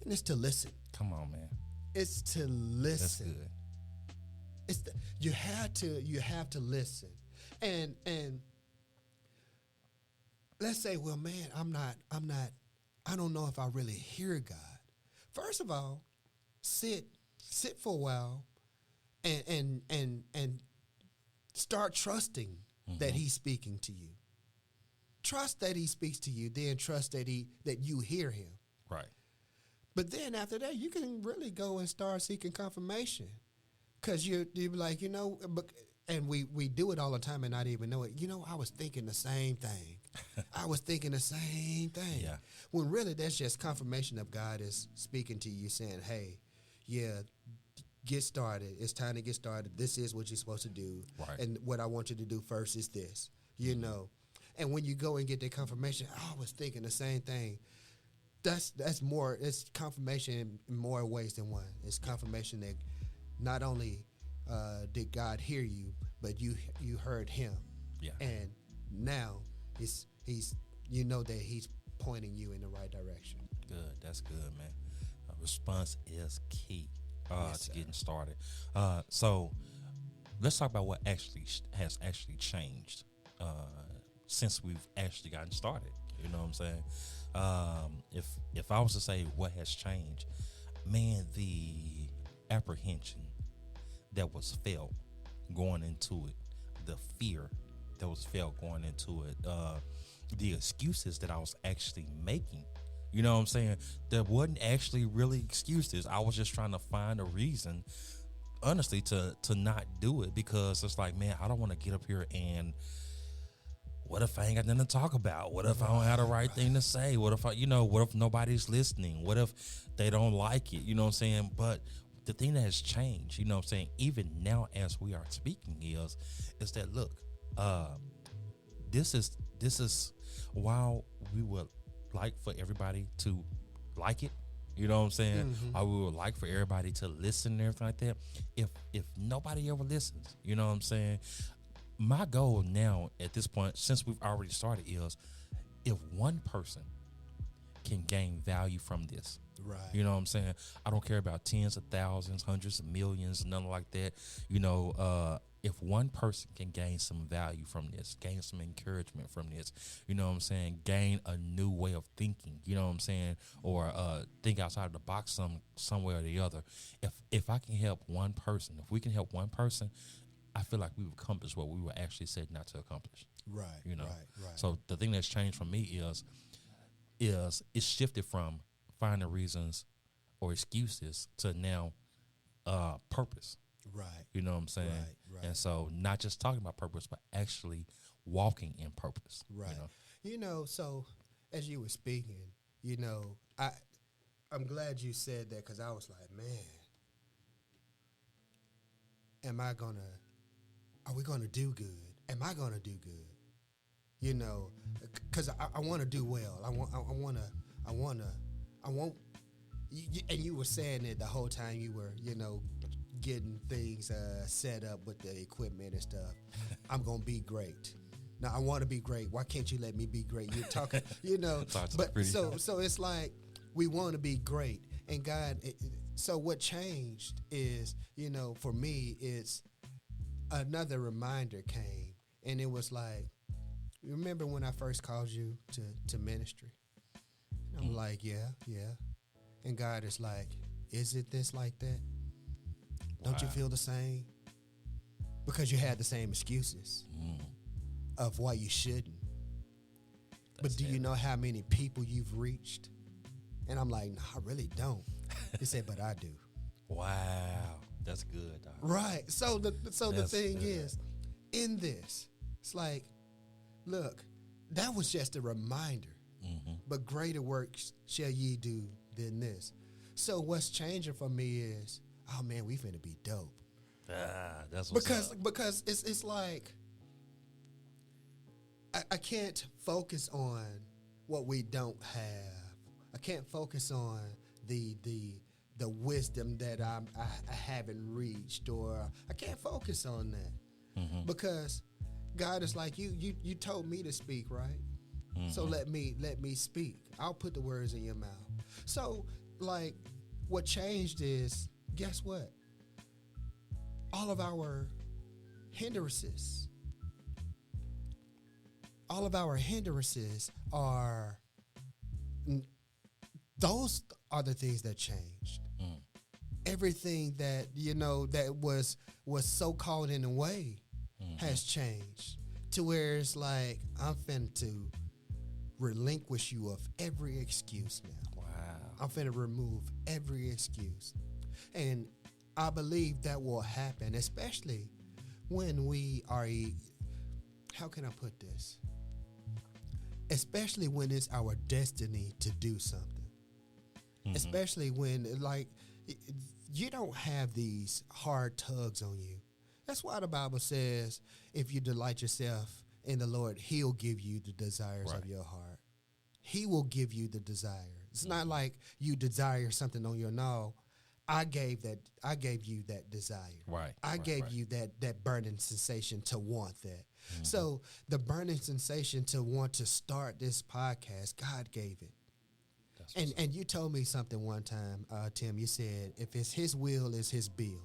and it's to listen. Come on, man. It's to listen. That's good. You have to listen, and let's say, well, man, I don't know if I really hear God. First of all, sit for a while, and start trusting that He's speaking to you. Trust that He speaks to you, then trust that you hear Him. Right. But then after that, you can really go and start seeking confirmation. Because you're like, and we do it all the time and not even know it. I was thinking the same thing. I was thinking the same thing. Yeah. When really that's just confirmation of God is speaking to you saying, hey, yeah, get started. It's time to get started. This is what you're supposed to do. Right. And what I want you to do first is this, And when you go and get that confirmation, I was thinking the same thing. That's more, it's confirmation in more ways than one. It's confirmation that not only did God hear you, but you heard Him. Yeah. And now he's that He's pointing you in the right direction. Good. That's good, man. Response is key to getting started. So let's talk about what has changed since we've actually gotten started. You know what I'm saying? If I was to say what has changed, man, the apprehension that was felt going into it, the fear that was felt going into it, the excuses that I was actually making, you know what I'm saying? There wasn't actually really excuses. I was just trying to find a reason, honestly, to not do it, because it's like, man, I don't want to get up here and what if I ain't got nothing to talk about? What if I don't have the right thing to say? What if nobody's listening? What if they don't like it? You know what I'm saying? But the thing that has changed, you know what I'm saying, even now as we are speaking is that, look, this is while we would like for everybody to like it, you know what I'm saying? I would like for everybody to listen and everything like that. If nobody ever listens, you know what I'm saying? My goal now at this point, since we've already started, is if one person can gain value from this. Right. You know what I'm saying? I don't care about tens of thousands, hundreds of millions, nothing like that. If one person can gain some value from this, gain some encouragement from this, you know what I'm saying? Gain a new way of thinking, you know what I'm saying? Or think outside of the box some way or the other. If I can help one person, if we can help one person, I feel like we've accomplished what we were actually set not to accomplish. Right. Right. So the thing that's changed for me is it's shifted from finding reasons or excuses to now purpose. Right. You know what I'm saying? Right. And so not just talking about purpose, but actually walking in purpose. Right. So as you were speaking, I'm glad you said that, because I was like, man, are we going to do good? Am I going to do good? Because I want to do well. I want, and you were saying it the whole time you were, getting things set up with the equipment and stuff. I'm going to be great. Now, I want to be great. Why can't you let me be great? You're talking, but so it's like we want to be great. And God, so what changed is, for me, it's another reminder came, and it was like, remember when I first called you to ministry? And I'm like, yeah. And God is like, is it this like that? Don't you feel the same? Because you had the same excuses of why you shouldn't. But do you know how many people you've reached? And I'm like, no, I really don't. He said, but I do. Wow. That's good, dog. Right. So the thing is, in this, it's like, look, that was just a reminder. But greater works shall ye do than this. So what's changing for me is, oh man, we finna be dope. That's what's up. Because it's like I can't focus on what we don't have. I can't focus on the wisdom that I haven't reached, or I can't focus on that because God is like, you told me to speak, right? So let me speak. I'll put the words in your mouth. So like what changed is, guess what? All of our hindrances are, those are the things that changed. Everything that, that was so called in a way has changed to where it's like, I'm finna to relinquish you of every excuse now. Wow. I'm finna remove every excuse. And I believe that will happen, especially when we are, how can I put this? Especially when it's our destiny to do something. Especially when, like, you don't have these hard tugs on you. That's why the Bible says, if you delight yourself in the Lord, He'll give you the desires of your heart. He will give you the desire. It's not like you desire something on your no. I gave you that desire. Right. I gave you that burning sensation to want that. So the burning sensation to want to start this podcast, God gave it. And you told me something one time, Tim. You said, if it's His will, it's His bill.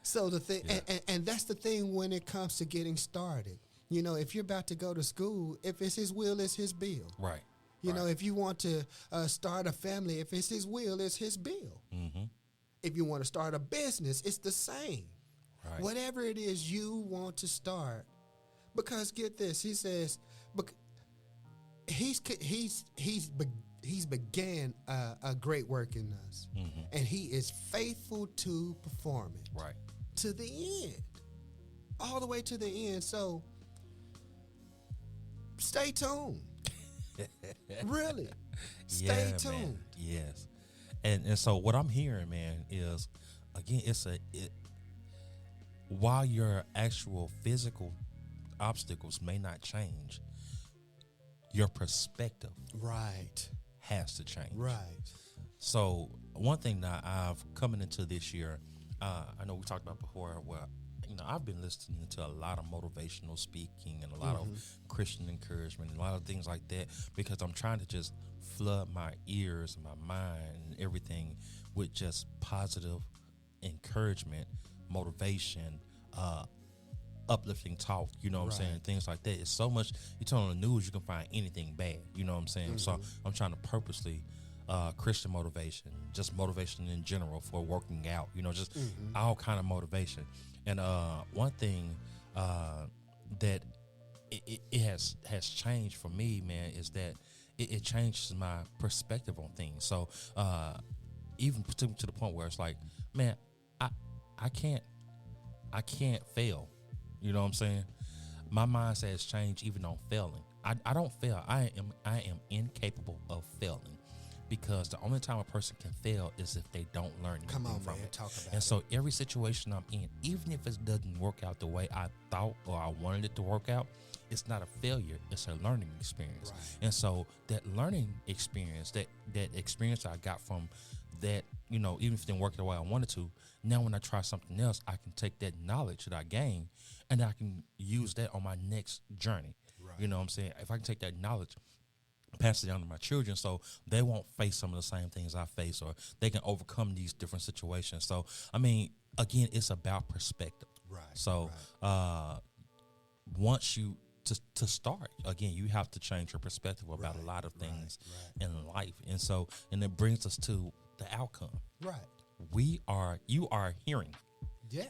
So the thing, and that's the thing when it comes to getting started. If you're about to go to school, if it's His will, it's His bill. Right. You know, if you want to start a family, if it's His will, it's His bill. If you want to start a business, it's the same. Right. Whatever it is you want to start, because get this, He says, He's began a great work in us, and He is faithful to perform it. Right. To the end, all the way to the end. So stay tuned. Really, stay tuned. Man. Yes, and so what I'm hearing, man, is again, while your actual physical obstacles may not change, your perspective has to change. Right. So one thing that I've coming into this year, I know we talked about before, where I've been listening to a lot of motivational speaking and a lot of Christian encouragement and a lot of things like that, because I'm trying to just flood my ears and my mind and everything with just positive encouragement, motivation, uplifting talk, you know what I'm saying? Things like that. It's so much, you turn on the news, you can find anything bad, you know what I'm saying? So I'm trying to purposely Christian motivation, just motivation in general for working out, just all kind of motivation. And one thing that it has changed for me, man, is that it changes my perspective on things. So even to the point where it's like, man, I can't fail. You know what I'm saying? My mindset has changed even on failing. I don't fail. I am incapable of failing, because the only time a person can fail is if they don't learn anything from it. Talk about and so every situation I'm in, even if it doesn't work out the way I thought or I wanted it to work out, it's not a failure. It's a learning experience. Right. And so that learning experience, that experience I got from that, even if it didn't work the way I wanted to, now when I try something else, I can take that knowledge that I gained and I can use that on my next journey. Right. You know what I'm saying? If I can take that knowledge, pass it down to my children so they won't face some of the same things I face, or they can overcome these different situations. So, again, it's about perspective. Right. So, once you, to start, again, you have to change your perspective about a lot of things in life. And so, and it brings us to the outcome. Right. You are hearing. Yeah.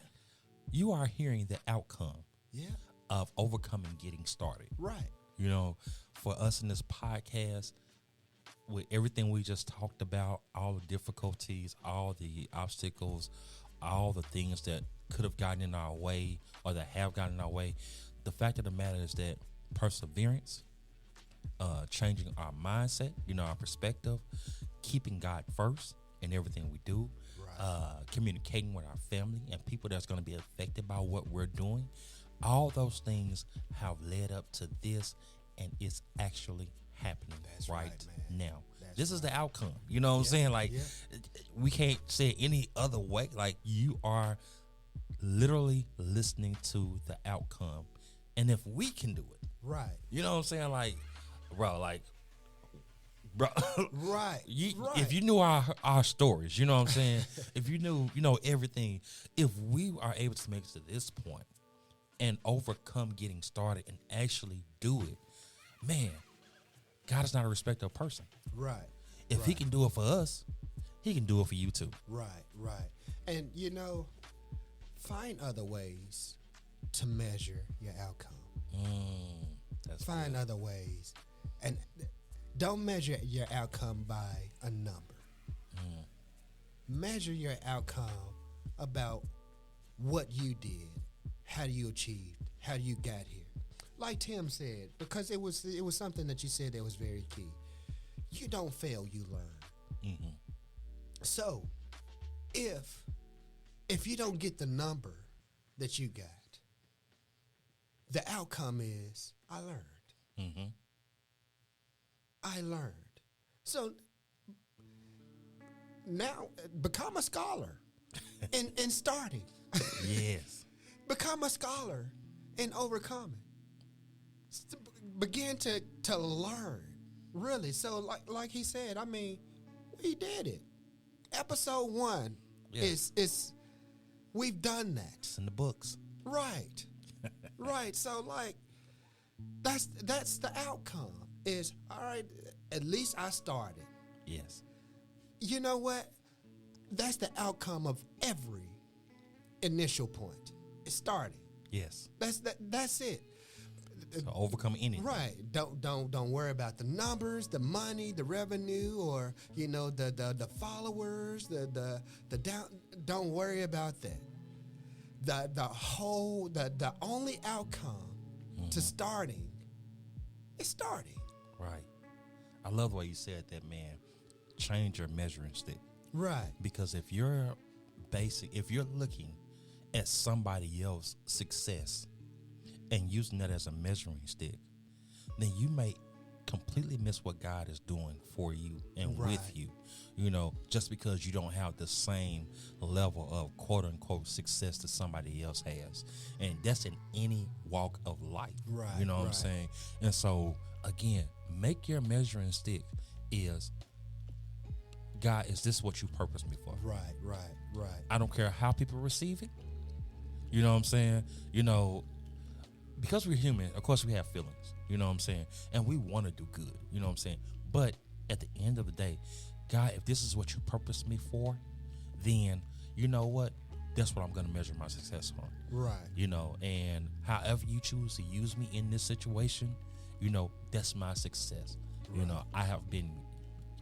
You are hearing the outcome. Yeah. Of overcoming getting started. Right. For us in this podcast, with everything we just talked about, all the difficulties, all the obstacles, all the things that could have gotten in our way or that have gotten in our way, the fact of the matter is that perseverance changing our mindset, our perspective, keeping God first in everything we do, communicating with our family and people that's going to be affected by what we're doing. All those things have led up to this, and it's actually happening right now. This is the outcome. You know what I'm saying? Like, we can't say it any other way. Like, you are literally listening to the outcome. And if we can do it, you know what I'm saying? Like, bro, right. If you knew our stories, you know what I'm saying? If you knew, everything, if we are able to make it to this point and overcome getting started and actually do it, man, God is not a respecter of person. Right. If he can do it for us, he can do it for you too. Right. And, find other ways to measure your outcome. Find other ways. And don't measure your outcome by a number. Measure your outcome about what you did, how you achieved, how you got here. Like Tim said, because it was something that you said that was very key. You don't fail, you learn. So, if you don't get the number that you got, the outcome is I learned. I learned. So now become a scholar in starting. Yes. Become a scholar in overcoming. Begin to learn, really. So like he said, I mean, we did it. Episode 1 is we've done that. It's in the books. Right. Right. So that's the outcome. Is all right, at least I started. Yes. You know what? That's the outcome of every initial point. It's starting. Yes. That's it. So overcome anything. Right. Don't worry about the numbers, the money, the revenue, or the followers, the down. Don't worry about that. The only outcome to starting is starting. Right. I love the way you said that, man. Change your measuring stick. Right. Because if you're looking at somebody else's success and using that as a measuring stick, then you may completely miss what God is doing for you and with you. Just because you don't have the same level of quote unquote success that somebody else has. And that's in any walk of life. Right. You know what I'm saying? And so again, make your measuring stick is, God, is this what you purposed me for? Right. I don't care how people receive it. You know what I'm saying? Because we're human, of course we have feelings. You know what I'm saying? And we want to do good. You know what I'm saying? But at the end of the day, God, if this is what you purposed me for, then you know what? That's what I'm going to measure my success on. Right. And however you choose to use me in this situation, that's my success. Right.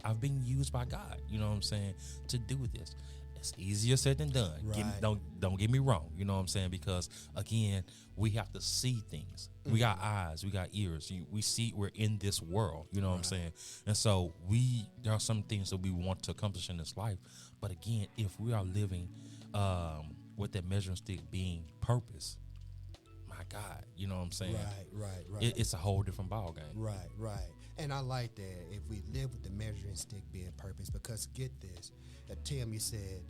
I've been used by God, you know what I'm saying, to do this. It's easier said than done. Right. Don't get me wrong, you know what I'm saying? Because again, we have to see things. We got eyes, we got ears. We see we're in this world, you know what I'm saying? And so there are some things that we want to accomplish in this life. But again, if we are living with that measuring stick being purpose, my God, you know what I'm saying? Right. It's a whole different ball game. Right. And I like that if we live with the measuring stick being purpose, because get this, Tim, you said,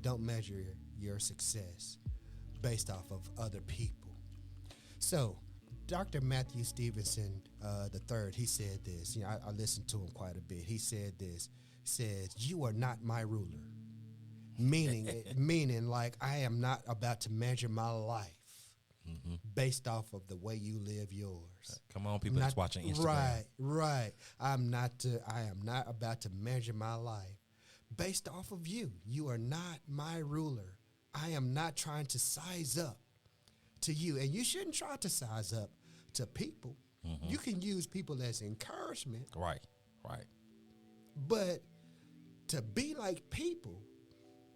don't measure your success based off of other people. So Dr. Matthew Stevenson III, he said this. I listened to him quite a bit. He said this. He says, "You are not my ruler," meaning like I am not about to measure my life based off of the way you live yours. Come on, people that's watching Instagram. Right. I am not about to measure my life based off of you. You are not my ruler. I am not trying to size up to you. And you shouldn't try to size up to people. You can use people as encouragement. Right. But to be like people,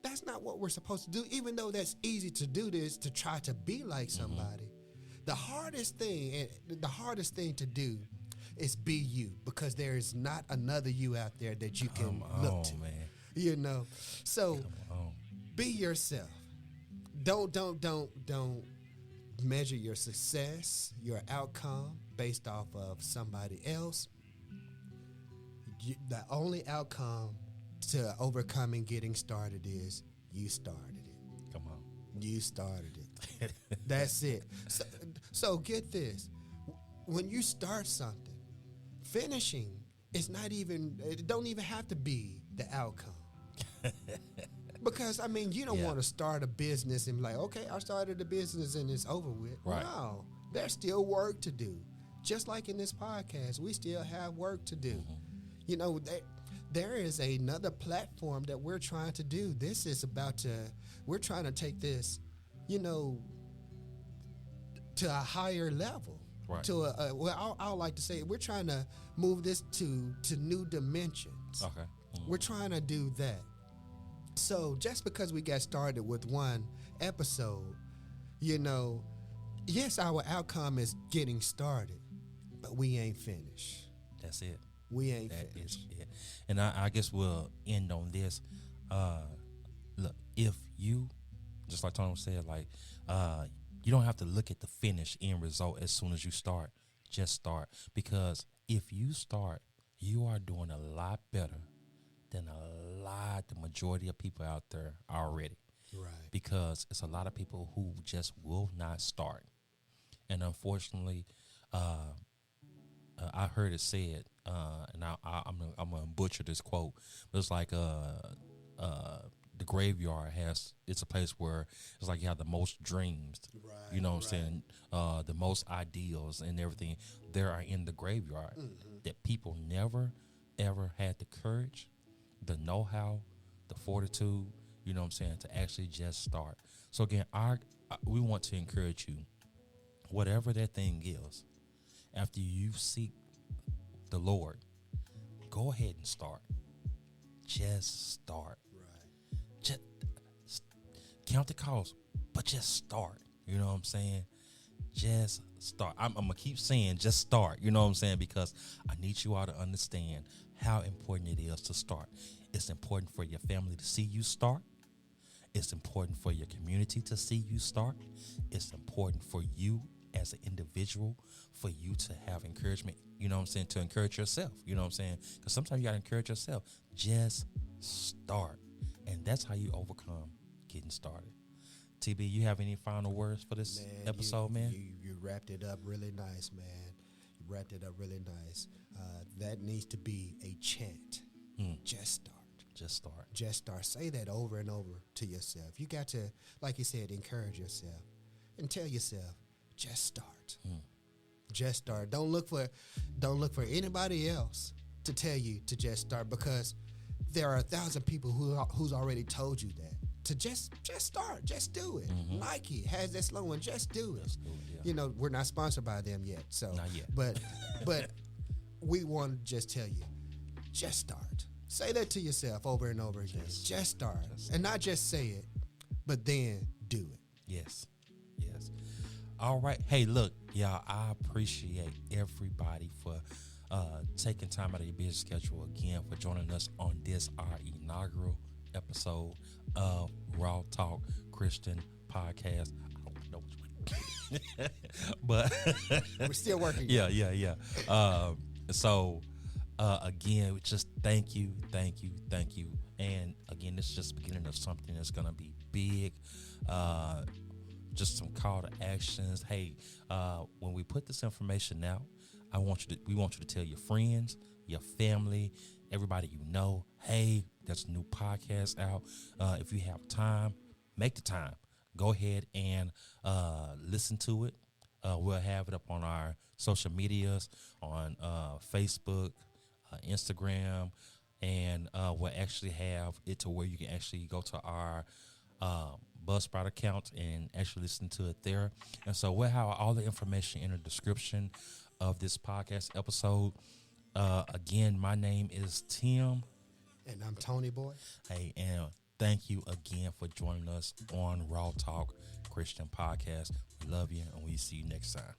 that's not what we're supposed to do, even though that's easy to do this, to try to be like somebody. The hardest thing to do is be you, because there is not another you out there that you can look to. Man. You know, so Come on. be yourself. Don't measure your success, your outcome based off of somebody else. The only outcome to overcoming getting started is you started it. Come on. You started it. That's it. So get this. When you start something, finishing is not even, it don't even have to be the outcome. Because, I mean, you don't want to start a business and be like, okay, I started a business and it's over with. Right. No, there's still work to do. Just like in this podcast, we still have work to do. Mm-hmm. You know, there is another platform that we're trying to do. This is we're trying to take this, you know, to a higher level. Right. To I would like to say we're trying to move this to new dimensions. Okay. Mm-hmm. We're trying to do that. So just because we got started with one episode, you know, yes, our outcome is getting started, but we ain't finished. That's it. We ain't That finished. is it. And I guess we'll end on this. Look, if you, just like Tony said, like, you don't have to look at the finished end result as soon as you start. Just start. Because if you start, you are doing a lot better than the majority of people out there already. Right. Because it's a lot of people who just will not start. And unfortunately, I heard it said, and I'm gonna butcher this quote, but it's like the graveyard it's a place where it's like you have the most dreams, Right, you know what I'm saying, the most ideals and everything there are in the graveyard, that people never ever had the courage, the know-how, the fortitude, you know what I'm saying, to actually just start. So again, we want to encourage you, whatever that thing is, after you seek the Lord, go ahead and start. Just start. Right. Just count the cost, but just start. You know what I'm saying? Just start. I'm going to keep saying just start. You know what I'm saying? Because I need you all to understand how important it is to start. It's important for your family to see you start. It's important for your community to see you start. It's important for you as an individual, for you to have encouragement, you know what I'm saying, to encourage yourself, you know what I'm saying? Because sometimes you got to encourage yourself. Just start. And that's how you overcome getting started. TB, you have any final words for this episode, man? You wrapped it up really nice, man. You wrapped it up really nice. That needs to be a chant. Just start. Just start. Just start. Say that over and over to yourself. You got to, like you said, encourage yourself and tell yourself, just start. Just start. Don't look for anybody else to tell you to just start, because there are 1,000 people who's already told you that. To just start. Just do it. Nike has that slogan, just do it. Just do it, yeah. You know, we're not sponsored by them yet. So Not yet. But we want to just tell you, just start. Say that to yourself over and over again. Just start. And not just say it, but then do it. Yes. All right. Hey, look, y'all, I appreciate everybody for taking time out of your busy schedule again, for joining us on this, our inaugural episode of RawTalk Christian Podcast. I don't know which one. But We're still working. Yeah. So again, just thank you. And again, this is just the beginning of something that's gonna be big. Just some call to actions. Hey, when we put this information out, we want you to tell your friends, your family, everybody you know, hey, there's a new podcast out. If you have time, make the time. Go ahead and listen to it. We'll have it up on our social medias, on Facebook, Instagram, and we'll actually have it to where you can actually go to our Buzzsprout account and actually listen to it there. And so we'll have all the information in the description of this podcast episode. Again, my name is Tim. And I'm Tony Boy. Hey, and thank you again for joining us on RawTalk Christian Podcast. We love you, and we'll see you next time.